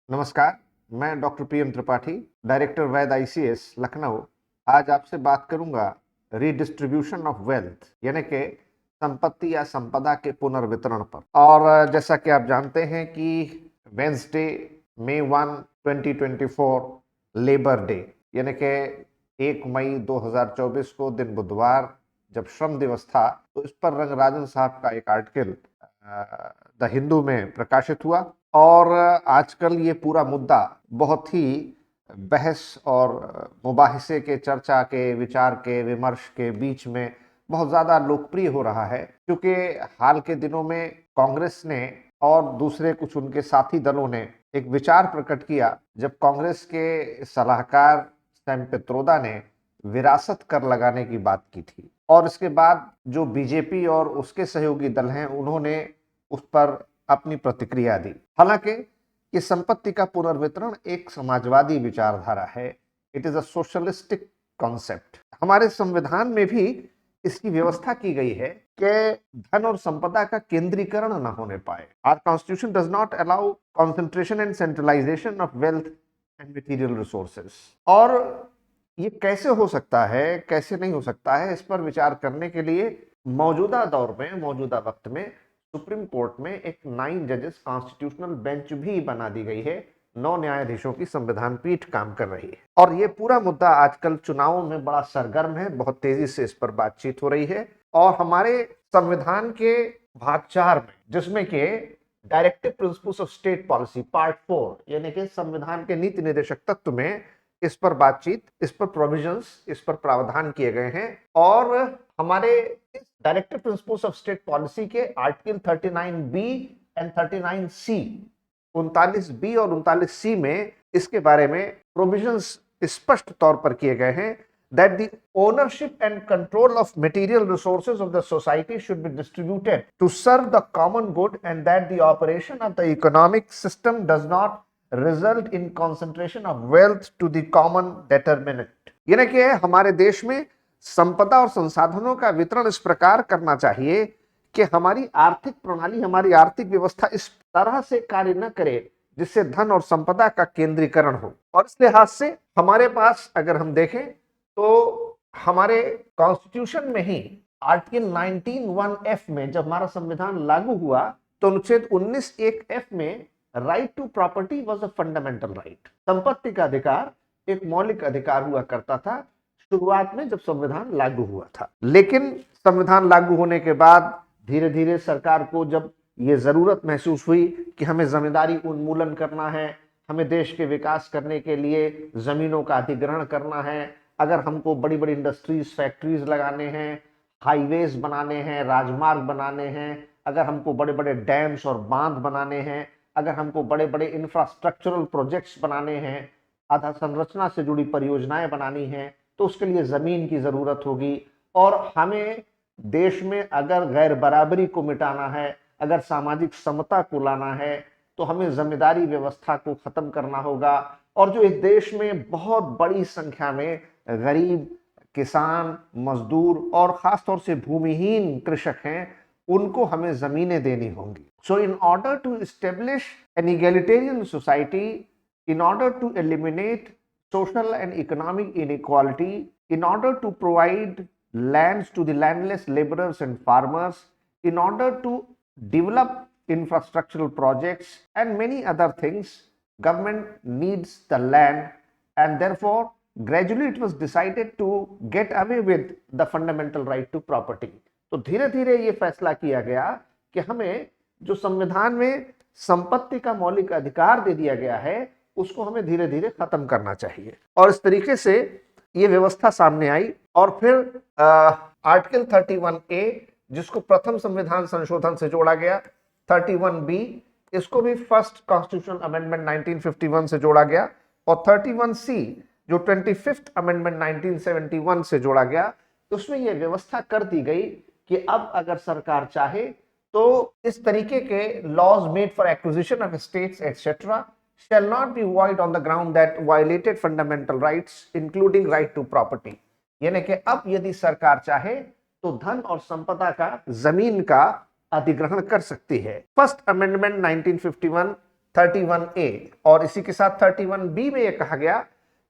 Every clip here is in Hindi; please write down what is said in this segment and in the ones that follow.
नमस्कार, मैं डॉक्टर PM त्रिपाठी, डायरेक्टर वैद ICS लखनऊ। आज आपसे बात करूंगा रीडिस्ट्रीब्यूशन ऑफ वेल्थ यानी कि संपत्ति या संपदा के पुनर्वितरण पर। और जैसा कि आप जानते हैं कि वेंसडे May 1, 2024 लेबर डे यानी कि 1 मई 2024 को दिन बुधवार जब श्रम दिवस था, तो इस पर रंगराजन साहब का एक आर्टिकल द हिंदू में प्रकाशित हुआ। और आजकल ये पूरा मुद्दा बहुत ही बहस और मुबाहिसे के, चर्चा के, विचार के, विमर्श के बीच में बहुत ज़्यादा लोकप्रिय हो रहा है, क्योंकि हाल के दिनों में कांग्रेस ने और दूसरे कुछ उनके साथी दलों ने एक विचार प्रकट किया, जब कांग्रेस के सलाहकार सैम पित्रोदा ने विरासत कर लगाने की बात की थी, और इसके बाद जो बीजेपी और उसके सहयोगी दल हैं उन्होंने उस पर अपनी प्रतिक्रिया दी। हालांकि ये संपत्ति का पुनर्वितरण एक समाजवादी विचारधारा है, it is a socialistic concept. हमारे संविधान में भी इसकी व्यवस्था की गई है कि धन और संपदा का केंद्रीकरण न होने पाए। Our constitution does not allow concentration and centralisation of wealth and material resources. और ये कैसे हो सकता है, कैसे नहीं हो सकता है, इस पर विचार करने के लिए मौजूदा दौर में, मौजूदा वक्त में सुप्रीम कोर्ट में एक 9 जजेस कॉन्स्टिट्यूशनल बेंच भी बना दी गई है। 9 न्यायाधीशों की संविधान पीठ काम कर रही है। और ये पूरा मुद्दा आजकल चुनावों में बड़ा सरगर्म है, बहुत तेजी से इस पर बातचीत हो रही है। और हमारे संविधान के भाग 4 में, जिसमें कि directive principles of state policy part 4 यानी कि संविधान के नीति निर्देशक तत्व में इस पर बातचीत, इस पर प्रोविजंस, इस पर प्रावधान किए गए हैं। और हमारे directive principles of state policy के article 39B and 39C, 39B और 39C में इसके बारे में प्रोविजंस स्पष्ट तौर पर किए गए हैं that the ownership and control of material resources of the society should be distributed to serve the common good and that the operation of the economic system does not result in concentration of wealth to the common determinant। यानी कि हमारे देश में संपदा और संसाधनों का वितरण इस प्रकार करना चाहिए कि हमारी आर्थिक प्रणाली, हमारी आर्थिक व्यवस्था इस तरह से कार्य न करे जिससे धन और संपदा का केंद्रीकरण हो। और इस लिहाज से हमारे पास अगर हम देखें तो हमारे कॉन्स्टिट्यूशन में ही आर्टिकल 19(1)(f) में जब हमारा संविधान लागू हुआ तो अनुच्छेद 19(1)(f) में right to property was a fundamental right. संपत्ति का अधिकार एक मौलिक अधिकार हुआ करता था शुरुआत में जब संविधान लागू हुआ था। लेकिन संविधान लागू होने के बाद धीरे धीरे सरकार को जब ये जरूरत महसूस हुई कि हमें जमींदारी उन्मूलन करना है, हमें देश के विकास करने के लिए जमीनों का अधिग्रहण करना है, अगर हमको बड़ी बड़ी इंडस्ट्रीज, फैक्ट्रीज लगाने हैं, हाईवेज बनाने हैं, राजमार्ग बनाने हैं, अगर हमको बड़े बड़े डैम्स और बांध बनाने हैं, अगर हमको बड़े बड़े इंफ्रास्ट्रक्चरल प्रोजेक्ट्स बनाने हैं, अधोसंरचना से जुड़ी परियोजनाएं बनानी हैं, तो उसके लिए जमीन की जरूरत होगी। और हमें देश में अगर गैर बराबरी को मिटाना है, अगर सामाजिक समता को लाना है, तो हमें जमींदारी व्यवस्था को खत्म करना होगा। और जो इस देश में बहुत बड़ी संख्या में गरीब किसान, मजदूर और खासतौर से भूमिहीन कृषक हैं, उनको हमें जमीनें देनी होंगी। So in order to establish an egalitarian society, in order to eliminate social and economic inequality, in order to provide lands to the landless laborers and farmers, in order to develop infrastructural projects and many other things, government needs the land, and therefore gradually it was decided to get away with the fundamental right to property। तो धीरे धीरे ये फैसला किया गया कि हमें जो संविधान में संपत्ति का मौलिक अधिकार दे दिया गया है उसको हमें धीरे धीरे खत्म करना चाहिए। और इस तरीके से ये व्यवस्था सामने आई। और फिर आर्टिकल 31A, जिसको प्रथम संविधान संशोधन से जोड़ा गया, 31B, इसको भी फर्स्ट कॉन्स्टिट्यूशनल अमेंडमेंट 1951 से जोड़ा गया, और 31C जो 25th अमेंडमेंट 1971 से जोड़ा गया, उसमें यह व्यवस्था कर दी गई कि अब अगर सरकार चाहे तो इस तरीके के laws made for acquisition of states etcetera shall not be void on the ground that violated fundamental rights including right to property। यानी कि अब यदि सरकार चाहे तो धन और संपदा का, जमीन का अधिग्रहण कर सकती है। फर्स्ट अमेंडमेंट 1951 31A और इसी के साथ 31B में यह कहा गया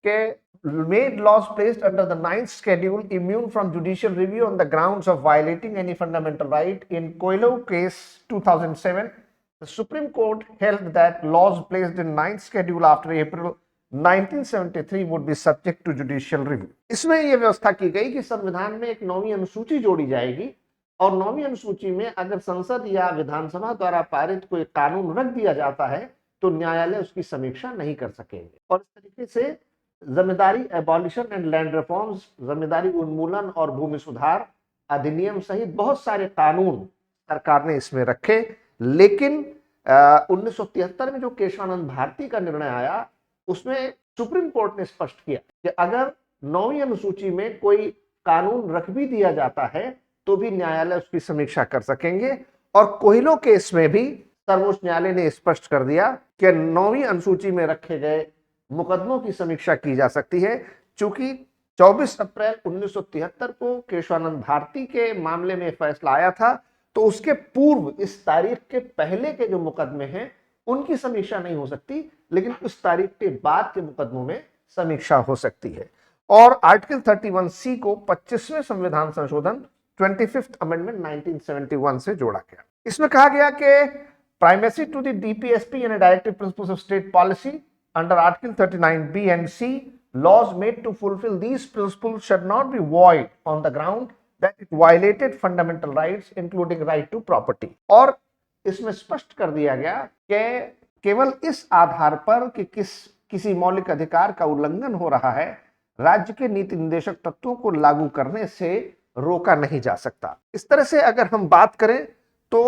कि made laws placed under the 9th schedule immune from judicial review on the grounds of violating any fundamental right. In Coelho case 2007, the Supreme Court held that laws placed in 9th schedule after April 1973 would be subject to judicial review. इसमें यह व्यवस्था की गई कि संविधान में एक 9वीं अनुसूची जोड़ी जाएगी और 9वीं अनुसूची में अगर संसद या विधानसभा द्वारा पारित कोई कानून रख दिया जाता है तो न्यायालय उसकी समीक्षा नहीं कर सकेंगे। और इस तरीके से जमींदारी एबॉलिशन एंड लैंड रिफॉर्म्स, जमींदारी उन्मूलन और भूमि सुधार अधिनियम सहित बहुत सारे कानून सरकार ने इसमें रखे। लेकिन 1973 में जो केशवानंद भारती का निर्णय आया उसमें सुप्रीम कोर्ट ने स्पष्ट किया कि अगर 9वीं अनुसूची में कोई कानून रख भी दिया जाता है तो भी न्यायालय उसकी समीक्षा कर सकेंगे। और कोहिलो केस में भी सर्वोच्च न्यायालय ने स्पष्ट कर दिया कि 9वीं अनुसूची में रखे गए मुकदमों की समीक्षा की जा सकती है। चूंकि 24 अप्रैल 1973 को केशवानंद भारती के मामले में फैसला आया था तो उसके पूर्व इस तारीख के पहले के जो मुकदमे हैं उनकी समीक्षा नहीं हो सकती, लेकिन उस तारीख के बाद के मुकदमों में समीक्षा हो सकती है। और आर्टिकल 31C को 25वें संविधान संशोधन 25th अमेंडमेंट 1971 से जोड़ा गया। इसमें कहा गया कि primacy to the DPSP and directive principles of state policy under article 39B and C, laws made to fulfill these principles should not be void on the ground that it violated fundamental rights including right to property। और इसमें स्पष्ट कर दिया गया कि केवल इस आधार पर कि किसी मौलिक अधिकार का उल्लंघन हो रहा है राज्य के नीति निर्देशक तत्वों को लागू करने से रोका नहीं जा सकता। इस तरह से अगर हम बात करें तो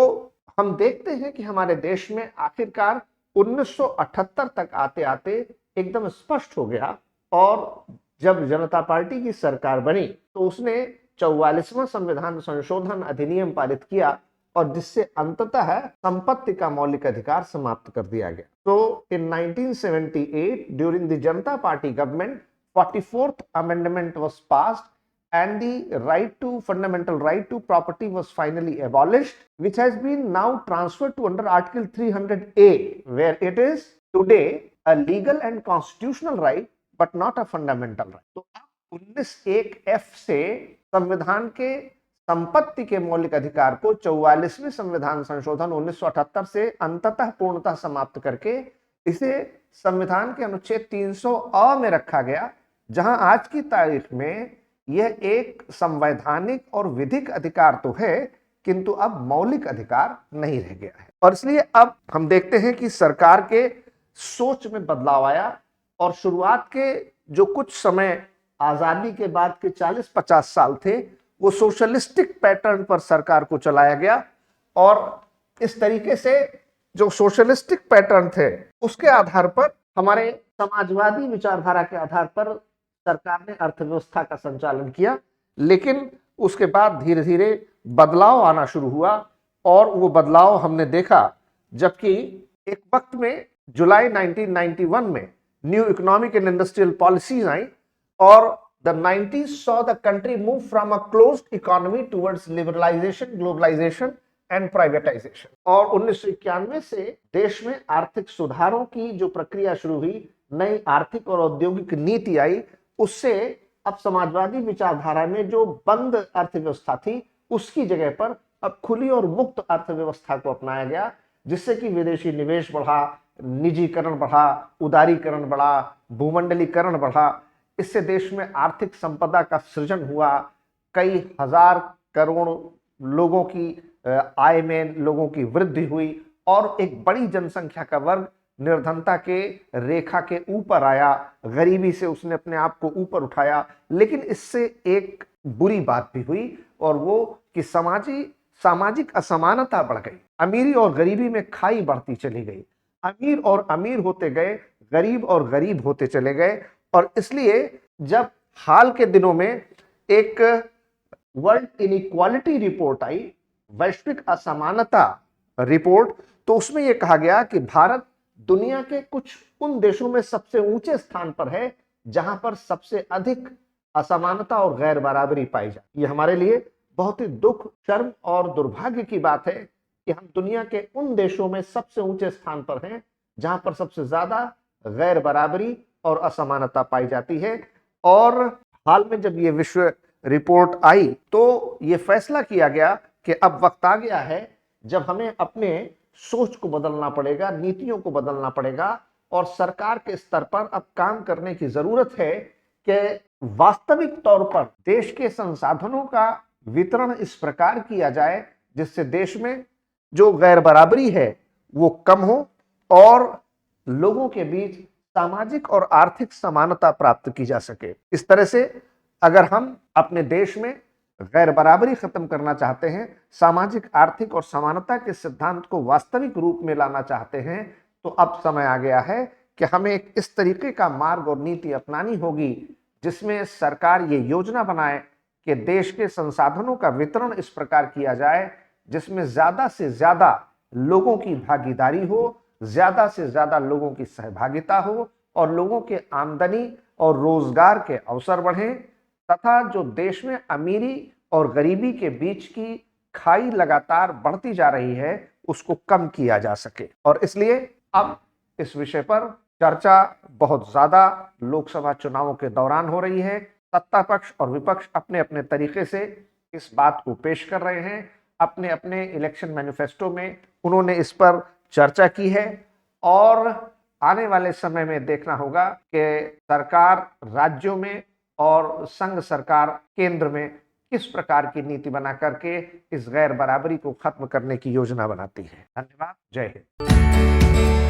हम देखते हैं कि हमारे देश में आखिरकार 1978 तक आते आते एकदम स्पष्ट हो गया और जब जनता पार्टी की सरकार बनी तो उसने 44वां संविधान संशोधन अधिनियम पारित किया और जिससे अंततः संपत्ति का मौलिक अधिकार समाप्त कर दिया गया। तो इन 1978 during the Janata party government 44th amendment was passed and the fundamental right to property was finally abolished, which has been now transferred to under article 300A, where it is today a legal and constitutional right but not a fundamental right। तो 19(1)(f) से संविधान के संपत्ति के मौलिक अधिकार को 44वें संविधान संशोधन 1978 से अंततः पूर्णतः समाप्त करके इसे संविधान के अनुच्छेद 300(a) में रखा गया, जहां आज की तारीख में यह एक संवैधानिक और विधिक अधिकार तो है किंतु अब मौलिक अधिकार नहीं रह गया है। और इसलिए अब हम देखते हैं कि सरकार के सोच में बदलाव आया और शुरुआत के जो कुछ समय आजादी के बाद के 40-50 साल थे वो सोशलिस्टिक पैटर्न पर सरकार को चलाया गया और इस तरीके से जो सोशलिस्टिक पैटर्न थे उसके आधार पर हमारे समाजवादी विचारधारा के आधार पर सरकार ने अर्थव्यवस्था का संचालन किया। लेकिन उसके बाद धीरे धीरे बदलाव आना शुरू हुआ और वो बदलाव हमने देखा जबकि एक वक्त में जुलाई 1991 में new economic and industrial policies आई और the 90s saw the country move from a closed economy towards liberalization, globalization and privatization। और 1991 से देश में आर्थिक सुधारों की जो प्रक्रिया शुरू हुई, नई आर्थिक और औद्योगिक नीति आई, उससे अब समाजवादी विचारधारा में जो बंद अर्थव्यवस्था थी उसकी जगह पर अब खुली और मुक्त अर्थव्यवस्था को अपनाया गया, जिससे कि विदेशी निवेश बढ़ा, निजीकरण बढ़ा, उदारीकरण बढ़ा, भूमंडलीकरण बढ़ा। इससे देश में आर्थिक संपदा का सृजन हुआ, कई हजार करोड़ लोगों की आय में लोगों की वृद्धि हुई और एक बड़ी जनसंख्या का वर्ग निर्धनता के रेखा के ऊपर आया, गरीबी से उसने अपने आप को ऊपर उठाया। लेकिन इससे एक बुरी बात भी हुई और वो कि सामाजिक असमानता बढ़ गई, अमीरी और गरीबी में खाई बढ़ती चली गई, अमीर और अमीर होते गए, गरीब और गरीब होते चले गए। और इसलिए जब हाल के दिनों में एक वर्ल्ड इनइक्वालिटी रिपोर्ट आई, वैश्विक असमानता रिपोर्ट, तो उसमें यह कहा गया कि भारत दुनिया के कुछ उन देशों में सबसे ऊंचे स्थान पर है जहां पर सबसे अधिक असमानता और गैर बराबरी पाई जाती है। ये हमारे लिए बहुत ही दुख, शर्म और दुर्भाग्य की बात है कि हम दुनिया के उन देशों में सबसे ऊंचे स्थान पर हैं जहां पर सबसे ज्यादा गैर बराबरी और असमानता पाई जाती है। और हाल में जब ये विश्व रिपोर्ट आई तो ये फैसला किया गया कि अब वक्त आ गया है जब हमें अपने सोच को बदलना पड़ेगा, नीतियों को बदलना पड़ेगा और सरकार के स्तर पर अब काम करने की जरूरत है कि वास्तविक तौर पर देश के संसाधनों का वितरण इस प्रकार किया जाए जिससे देश में जो गैर बराबरी है वो कम हो और लोगों के बीच सामाजिक और आर्थिक समानता प्राप्त की जा सके। इस तरह से अगर हम अपने देश में गैर बराबरी खत्म करना चाहते हैं, सामाजिक आर्थिक और समानता के सिद्धांत को वास्तविक रूप में लाना चाहते हैं, तो अब समय आ गया है कि हमें एक इस तरीके का मार्ग और नीति अपनानी होगी जिसमें सरकार ये योजना बनाए कि देश के संसाधनों का वितरण इस प्रकार किया जाए जिसमें ज्यादा से ज्यादा लोगों की भागीदारी हो, ज्यादा से ज्यादा लोगों की सहभागिता हो और लोगों के आमदनी और रोजगार के अवसर बढ़े तथा जो देश में अमीरी और गरीबी के बीच की खाई लगातार बढ़ती जा रही है उसको कम किया जा सके। और इसलिए अब इस विषय पर चर्चा बहुत ज्यादा लोकसभा चुनावों के दौरान हो रही है। सत्ता पक्ष और विपक्ष अपने अपने तरीके से इस बात को पेश कर रहे हैं, अपने अपने इलेक्शन मैनिफेस्टो में उन्होंने इस पर चर्चा की है और आने वाले समय में देखना होगा कि सरकार राज्यों में और संघ सरकार केंद्र में किस प्रकार की नीति बना करके इस गैर बराबरी को खत्म करने की योजना बनाती है। धन्यवाद। जय हिंद।